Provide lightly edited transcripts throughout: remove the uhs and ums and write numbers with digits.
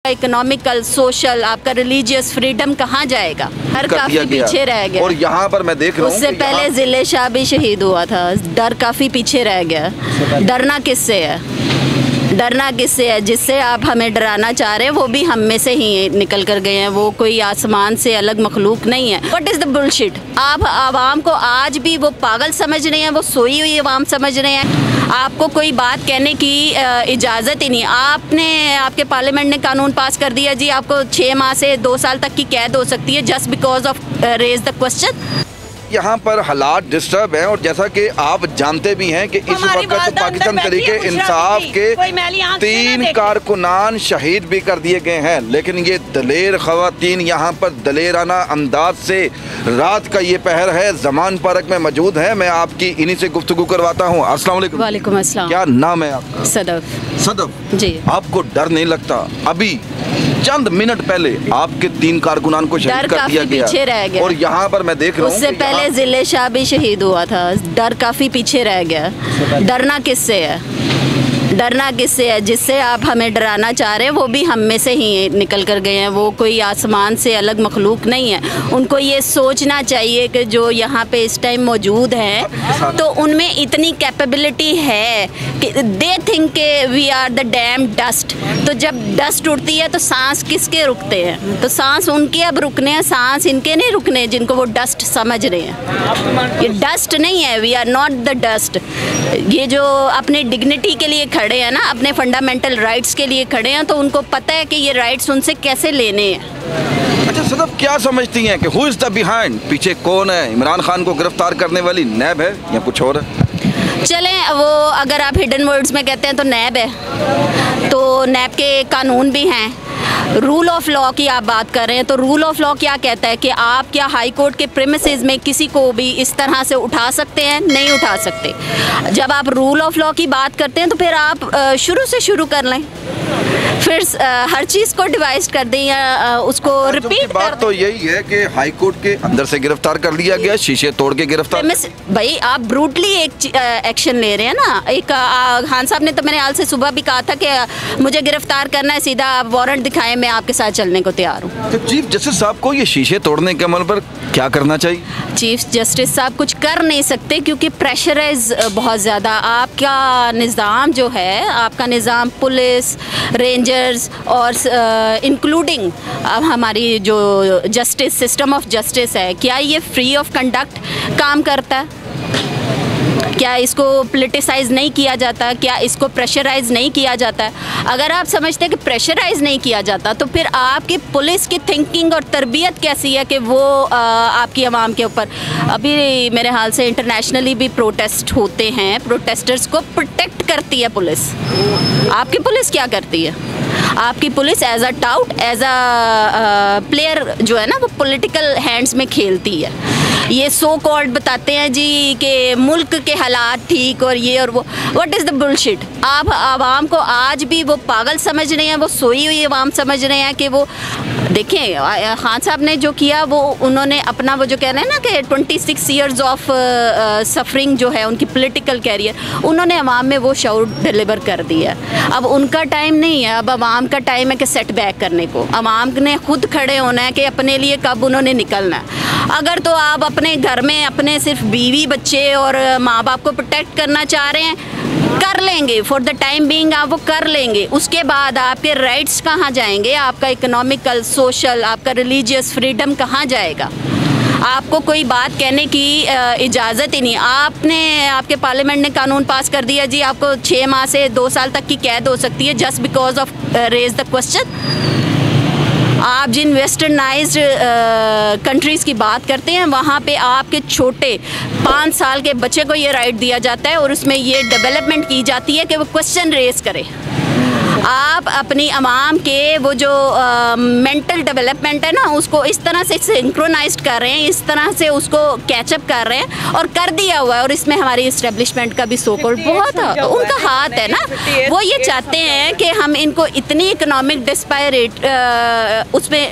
Economical, social, आपका religious freedom कहाँ जाएगा? डर काफी पीछे रह गया। और यहाँ पर मैं देख रहा हूँ उससे पहले जिले शाह भी शहीद हुआ था। डर काफी पीछे रह गया। डरना किससे है? डरना किससे है? जिससे आप हमें डराना चाह रहे हैं वो भी हम में से ही निकल कर गए हैं। वो कोई आसमान से अलग मखलूक नहीं है। What is the bullshit? आप आवाम को आज भी वो पागल समझ रहे हैं, वो सोई हुई आवाम समझ रहे हैं। आपको कोई बात कहने की इजाज़त ही नहीं। आपके पार्लियामेंट ने कानून पास कर दिया जी, आपको 6 माह से 2 साल तक की कैद हो सकती है just because of raise the question. यहाँ पर हालात डिस्टर्ब हैं और जैसा कि आप जानते भी हैं कि इस वक्त पाकिस्तान तरीके इंसाफ के 3 कारकुनान शहीद भी कर दिए गए हैं, लेकिन ये दलेर ख़वातीन यहाँ पर दलेराना अंदाज से रात का ये पहर है ज़मान पार्क में मौजूद है। मैं आपकी इन्हीं से गुफ्तगू करवाता हूँ। अस्सलाम वालेकुम। वालेकुम अस्सलाम। क्या नाम है आपका? सदफ। सदफ जी। आपको डर नहीं लगता? अभी चंद मिनट पहले आपके 3 कारकुनान को शहीद कर दिया गया और यहाँ पर मैं देख रहा हूँ उससे पहले जिले शाह भी शहीद हुआ था। डर काफी पीछे रह गया। डरना किससे है? डरना किससे है? जिससे आप हमें डराना चाह रहे हैं वो भी हम में से ही निकल कर गए हैं। वो कोई आसमान से अलग मखलूक नहीं है। उनको ये सोचना चाहिए कि जो यहाँ पे इस टाइम मौजूद हैं तो उनमें इतनी कैपेबिलिटी है कि दे थिंक के we are the damn dust. तो जब डस्ट उड़ती है तो सांस किसके रुकते हैं? तो सांस उनके अब रुकने हैं, सांस इनके नहीं रुकने जिनको वो डस्ट समझ रहे हैं। ये डस्ट नहीं है, we are not the dust. ये जो अपने डिग्निटी के लिए खड़े हैं ना, अपने फंडामेंटल राइट्स के लिए खड़े हैं, तो उनको पता है कि ये राइट्स उनसे कैसे लेने हैं। अच्छा सदफ, क्या समझती हैं कि हु इज़ द बिहाइंड? पीछे कौन है? इमरान खान को गिरफ्तार करने वाली नैब है या कुछ और है? चलें, वो अगर आप हिडन वर्ड्स में कहते हैं तो नैब है, तो नैब के कानून भी हैं। रूल ऑफ लॉ की आप बात कर रहे हैं तो रूल ऑफ लॉ क्या कहता है कि आप क्या हाई कोर्ट के प्रेमिसेस में किसी को भी इस तरह से उठा सकते हैं? नहीं उठा सकते। जब आप रूल ऑफ लॉ की बात करते हैं तो फिर आप शुरू से शुरू कर लें, फिर हर चीज़ को डिवाइस कर दें या उसको रिपीट कर दें। तो यही है कि हाई कोर्ट के अंदर से गिरफ्तार कर लिया गया, शीशे तोड़ के गिरफ्तार। भाई आप ब्रूटली एक एक्शन ले रहे हैं ना। एक खान साहब ने तो मेरे हाल से सुबह भी कहा था कि मुझे गिरफ्तार करना है, सीधा आप वारंट दिखाएं, मैं आपके साथ चलने को तैयार हूँ। तो चीफ जस्टिस साहब को ये शीशे तोड़ने के अमल पर क्या करना चाहिए? चीफ जस्टिस साहब कुछ कर नहीं सकते क्योंकि प्रेशराइज बहुत ज़्यादा। आपका निज़ाम जो है, आपका निज़ाम पुलिस, रेंजर्स और इंक्लूडिंग हमारी जो जस्टिस सिस्टम ऑफ जस्टिस है, क्या ये फ्री ऑफ कंडक्ट काम करता है? क्या इसको पोलिटिसाइज नहीं किया जाता? क्या इसको प्रेशराइज नहीं किया जाता है? अगर आप समझते हैं कि प्रेशराइज नहीं किया जाता तो फिर आपकी पुलिस की थिंकिंग और तरबियत कैसी है कि वो आपकी आवाम के ऊपर। अभी मेरे हाल से इंटरनेशनली भी प्रोटेस्ट होते हैं, प्रोटेस्टर्स को प्रोटेक्ट करती है पुलिस। आपकी पुलिस क्या करती है? आपकी police as a tout, as a player जो है ना, वो पॉलिटिकल हैंड्स में खेलती है। ये सो कॉल्ड बताते हैं जी कि मुल्क के हालात ठीक और ये और वो। What is the bullshit? आप आवाम को आज भी वो पागल समझ रहे हैं, वो सोई हुई आवाम समझ रहे हैं कि वो देखें खान साहब ने जो किया वो उन्होंने अपना वो जो कह रहे हैं ना कि 26 ईयर्स ऑफ सफरिंग जो है उनकी पॉलिटिकल कैरियर, उन्होंने अवाम में वो शऊर डिलीवर कर दिया। अब उनका टाइम नहीं है, अब अवाम का टाइम है कि सेट बैक करने को। अवाम ने खुद खड़े होना है कि अपने लिए कब उन्होंने निकलना है। अगर तो आप अपने घर में अपने सिर्फ बीवी बच्चे और माँ बाप को प्रोटेक्ट करना चाह रहे हैं, कर लेंगे, फॉर द टाइम बीइंग आप वो कर लेंगे। उसके बाद आपके राइट्स कहाँ जाएंगे? आपका इकोनॉमिकल, सोशल, आपका रिलीजियस फ्रीडम कहाँ जाएगा? आपको कोई बात कहने की इजाज़त ही नहीं। आपके पार्लियामेंट ने कानून पास कर दिया जी, आपको 6 माह से 2 साल तक की कैद हो सकती है just because of raise the question. आप जिन वेस्टर्नाइज्ड कंट्रीज़ की बात करते हैं वहाँ पे आपके छोटे 5 साल के बच्चे को ये राइट दिया जाता है और उसमें ये डेवलपमेंट की जाती है कि वो क्वेश्चन रेज करे। आप अपनी आवाम के वो जो मेंटल डेवलपमेंट है ना, उसको इस तरह से सिंक्रोनाइज्ड कर रहे हैं, इस तरह से उसको कैचअप कर रहे हैं और कर दिया हुआ है। और इसमें हमारी इस्टेब्लिशमेंट का भी सो कॉल्ड बहुत उनका हाथ है ना। वो ये चाहते हैं कि हम इनको इतनी इकोनॉमिक डिस्पैरिटी उसमें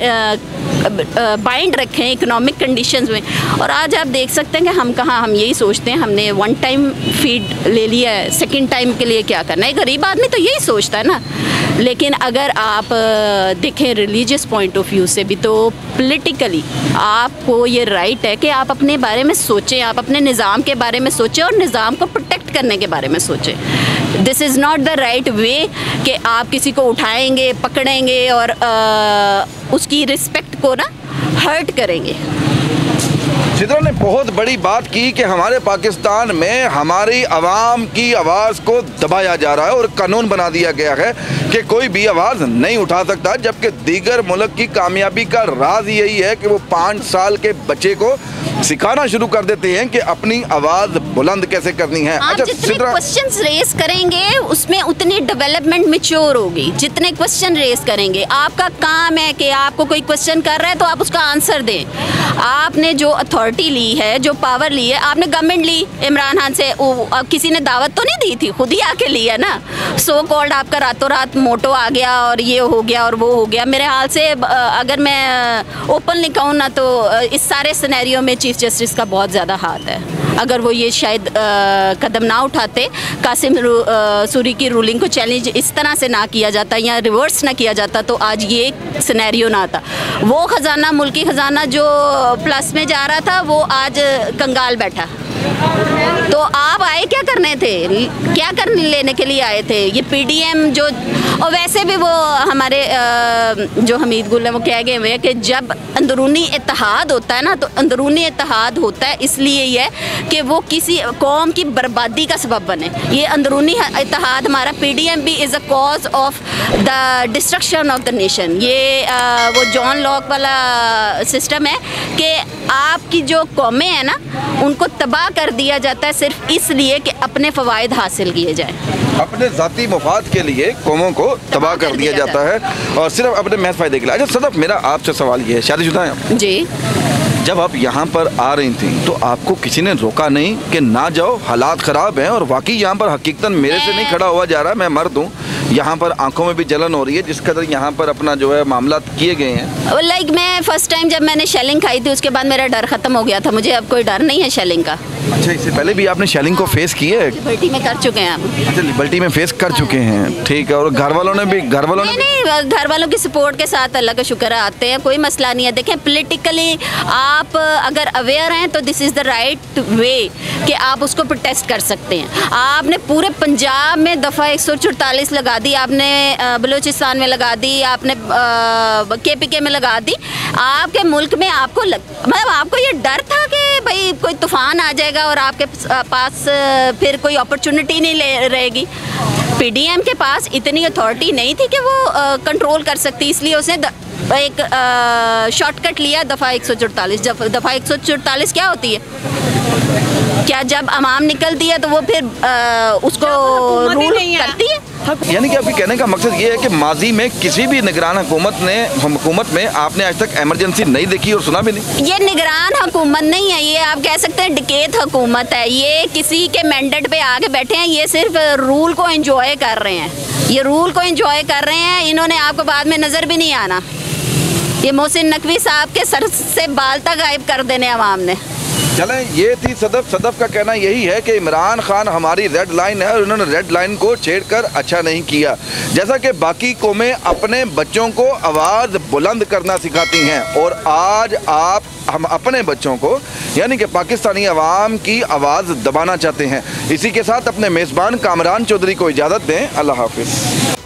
बाइंड रखें इकोनॉमिक कंडीशंस में। और आज आप देख सकते हैं कि हम कहाँ, हम यही सोचते हैं हमने 1 टाइम फीड ले लिया है, 2nd टाइम के लिए क्या करना है। गरीब आदमी तो यही सोचता है ना। लेकिन अगर आप देखें रिलीजियस पॉइंट ऑफ व्यू से भी, तो पॉलिटिकली आपको ये राइट है कि आप अपने बारे में सोचें, आप अपने निज़ाम के बारे में सोचें और निज़ाम को प्रोटेक्ट करने के बारे में सोचें। This is not the right way कि आप किसी को उठाएंगे, पकड़ेंगे और उसकी रिस्पेक्ट को ना हर्ट करेंगे। सिद्रा ने बहुत बड़ी बात की कि हमारे पाकिस्तान में हमारी आवाम की आवाज़ को दबाया जा रहा है और कानून बना दिया गया है कि कोई भी आवाज़ नहीं उठा सकता, जबकि दीगर मुल्क की कामयाबी का राज यही है कि वो 5 साल के बच्चे को सिखाना शुरू कर देते हैं कि अपनी आवाज़ बुलंद कैसे करनी है। आप जितने क्वेश्चंस रेस करेंगे उसमें उतनी डेवलपमेंट मैच्योर होगी। जितने क्वेश्चन रेस करेंगे, आपका काम है कि आपको कोई क्वेश्चन कर रहा है तो आप उसका आंसर दें। आपने जो अथॉरिटी ली है, जो पावर ली है, आपने गवर्नमेंट ली इमरान खान से, किसी ने दावत तो नहीं दी थी, खुद ही आके ली है ना। सो कॉल्ड आपका रातों रात मोटो आ गया और ये हो गया और वो हो गया। मेरे हाल से अगर मैं ओपनली कहूँ ना तो इस सारे सिनेरियो में चीफ जस्टिस का बहुत ज़्यादा हाथ है। अगर वो ये शायद कदम ना उठाते, कासिम सूरी की रूलिंग को चैलेंज इस तरह से ना किया जाता या रिवर्स ना किया जाता तो आज ये सिनेरियो ना आता। वो ख़जाना, मुल्की ख़जाना जो प्लस में जा रहा था, वो आज कंगाल बैठा। तो आप आए क्या करने थे, क्या करने लेने के लिए आए थे? ये पीडीएम जो, और वैसे भी वो हमारे जो हमीद गुल है वो कह गए हुए हैं कि जब अंदरूनी इत्तेहाद होता है ना, तो अंदरूनी इत्तेहाद होता है इसलिए ही है कि वो किसी कौम की बर्बादी का सबब बने। ये अंदरूनी इत्तेहाद हमारा पीडीएम भी is a cause of the destruction of the nation. ये वो जॉन लॉक वाला सिस्टम है कि आपकी जो कौमें हैं ना, उनको तबाह कर दिया जाता है सिर्फ इसलिए कि अपने फ़वाइद हासिल किए जाएं। अपने ज़ाती मुफाद के लिए कौमों को तबाह कर दिया जाता है और सिर्फ अपने महज फ़ायदे के लिए। अच्छा सदफ, मेरा आपसे सवाल ये है, शादीशुदा हैं जी, जब आप यहाँ पर आ रही थी तो आपको किसी ने रोका नहीं कि ना जाओ, हालात ख़राब हैं और वाकई यहाँ पर हकीकतन मेरे से नहीं खड़ा हुआ जा रहा, मैं मर्द हूँ, यहाँ पर आंखों में भी जलन हो रही है जिस कदर यहाँ पर अपना जो है मामला किए गए हैं? लाइक मैं फर्स्ट टाइम जब मैंने शेलिंग खाई थी उसके बाद मेरा डर ख़त्म हो गया था। मुझे अब कोई डर नहीं है शेलिंग का। अच्छा, इससे पहले भी आपने शेलिंग को फेस किया है? लिबर्टी में कर चुके हैं आप? अच्छा, लिबर्टी में फेस कर चुके हैं, ठीक है। और घर वालों ने भी घर वालों की सपोर्ट के साथ अल्लाह का शुक्र आते हैं, कोई मसला नहीं है। देखें, पॉलिटिकली आप अगर अवेयर हैं तो this is the right way कि आप उसको प्रोटेस्ट कर सकते हैं। आपने पूरे पंजाब में दफ़ा 144 लगा दी, आपने बलूचिस्तान में लगा दी, आपने KPK में लगा दी। आपके मुल्क में आपको मतलब आपको ये डर था कि भाई कोई तूफ़ान आ जाएगा और आपके पास फिर कोई अपॉर्चुनिटी नहीं रहेगी। पीडीएम के पास इतनी अथॉरिटी नहीं थी कि वो कंट्रोल कर सकती, इसलिए उसने एक शॉर्टकट लिया, दफ़ा 144। दफ़ा 144 क्या होती है? क्या जब अवाम निकलती है तो वो फिर उसको रूल करती है? यानी कि आपके कहने का मकसद ये है कि माजी में किसी भी निगरान हुकूमत में आपने आज तक इमरजेंसी नहीं देखी और सुना भी नहीं? ये निगरान हुकूमत नहीं है, ये आप कह सकते हैं डकैत हुकूमत है। ये किसी के मैंडेट पे आके बैठे हैं, ये सिर्फ रूल को एंजॉय कर रहे हैं, ये रूल को एंजॉय कर रहे हैं। इन्होंने आपको बाद में नज़र भी नहीं आना। ये मोहसिन नकवी साहब के सर से बाल तक गायब कर देने अवाम ने। चलें, ये थी सदफ का कहना यही है कि इमरान खान हमारी रेड लाइन है और उन्होंने रेड लाइन को छेड़कर अच्छा नहीं किया। जैसा कि बाकी कौमें अपने बच्चों को आवाज़ बुलंद करना सिखाती हैं और आज हम अपने बच्चों को यानी कि पाकिस्तानी अवाम की आवाज़ दबाना चाहते हैं। इसी के साथ अपने मेज़बान कामरान चौधरी को इजाज़त दें। अल्लाह हाफिज़।